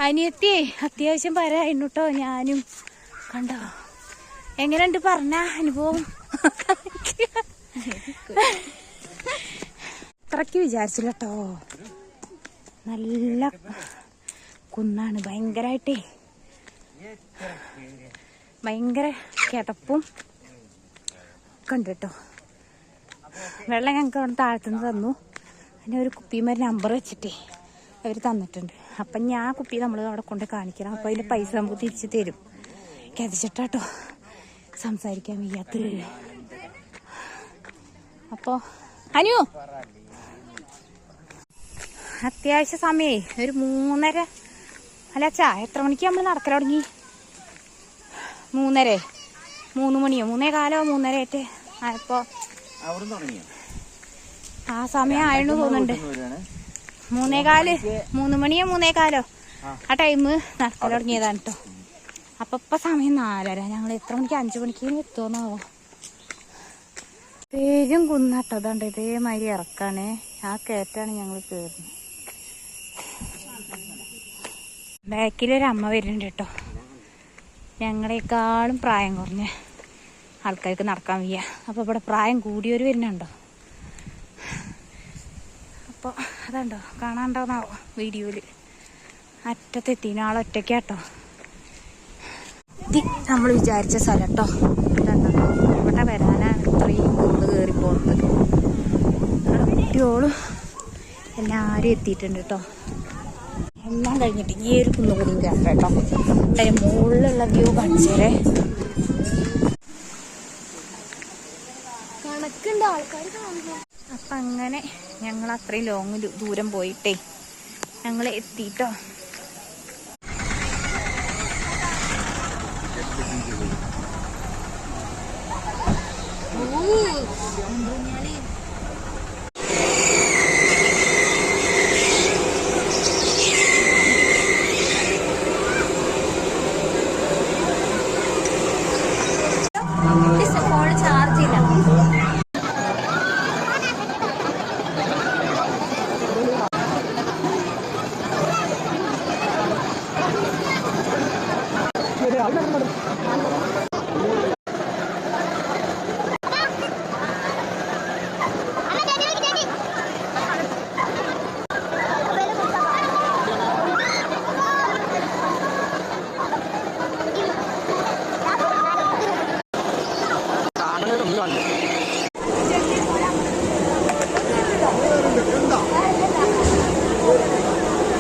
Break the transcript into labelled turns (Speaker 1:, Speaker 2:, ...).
Speaker 1: അനിയത്തിയേ അത്യാവശ്യം പറയായിരുന്നു കേട്ടോ. ഞാനും കണ്ടോ എങ്ങനെയുണ്ട് പറഞ്ഞ അനുഭവം. അത്രയ്ക്ക് വിചാരിച്ചില്ല കേട്ടോ. നല്ല കുന്നാണ്, ഭയങ്കരമായിട്ടേ ഭയങ്കര കിതപ്പും ഒക്കെ ഉണ്ട് കേട്ടോ. വെള്ളം ഞങ്ങൾക്ക് അവിടെ താഴ്ത്തുനിന്ന് തന്നു. അതിന് ഒരു കുപ്പിമാർ നമ്പർ വെച്ചിട്ടേ അവർ തന്നിട്ടുണ്ട്. അപ്പം ഞാൻ കുപ്പി നമ്മൾ അവിടെ കൊണ്ട് കാണിക്കണം. അപ്പോൾ അതിൻ്റെ പൈസ നമുക്ക് തിരിച്ച് തരും. കതിച്ചിട്ടാട്ടോ സംസാരിക്കാൻ വയ്യാത്ത. അപ്പോൾ അനു അത്യാവശ്യ സമയേ ഒരു 3:30 അല്ല അച്ഛാ എത്ര മണിക്ക് നമ്മൾ നടക്കൽ തുടങ്ങി? 3:30 3 മണിയോ 3:15 3:30 ആയപ്പോൾ ആ സമയം ആയെന്ന് തോന്നുന്നുണ്ട്. 3:15 3 മണിയോ 3:15 ആ ടൈം നടക്കൽ തുടങ്ങിയതാണ് കേട്ടോ. അപ്പം ഇപ്പം സമയം 4:30. ഞങ്ങൾ എത്ര മണിക്ക് 5 മണിക്ക് എത്തുമെന്നാവോ. പേരും കുന്നാട്ടോ. അതാണ്ട് ഇതേമാതിരി ഇറക്കാണ്. ആ കയറ്റാണ് ഞങ്ങൾ കയറുന്നത്. ബാക്കിലൊരമ്മ വരുന്നുണ്ട് കേട്ടോ. ഞങ്ങളെക്കാളും പ്രായം കുറഞ്ഞ ആൾക്കാർക്ക് നടക്കാൻ വയ്യ. അപ്പോൾ ഇവിടെ പ്രായം കൂടിയവർ വരുന്നുണ്ടോ. അപ്പോൾ അതുണ്ടോ കാണാണ്ടാവുന്നാവോ വീഡിയോയിൽ. അറ്റത്തെത്തിന് ആളൊറ്റയ്ക്കാട്ടോ. ഇത് നമ്മൾ വിചാരിച്ച സ്ഥലം കേട്ടോ. ഇതുണ്ടോ ഇവിടെ വരാനാണ് ഇത്രയും കുന്ന് കയറി പോകുന്നത്. അവിടെ കുട്ടിയോളും എല്ലാവരും എത്തിയിട്ടുണ്ട് കേട്ടോ. എല്ലാം കഴിഞ്ഞിട്ട് ഈ ഒരു കുന്നുകൂടിയും കയറട്ടെ കേട്ടോ. അതിന് മുകളിലുള്ള വ്യൂ കാണിച്ചേരേ. കണക്കുണ്ട് ആൾക്കാർ. അപ്പം അങ്ങനെ ഞങ്ങൾ അത്രയും ലോങ് ദൂരം പോയിട്ടേ ഞങ്ങൾ എത്തിയിട്ടോ. ഫോൺ ചാർജ് ഇല്ല.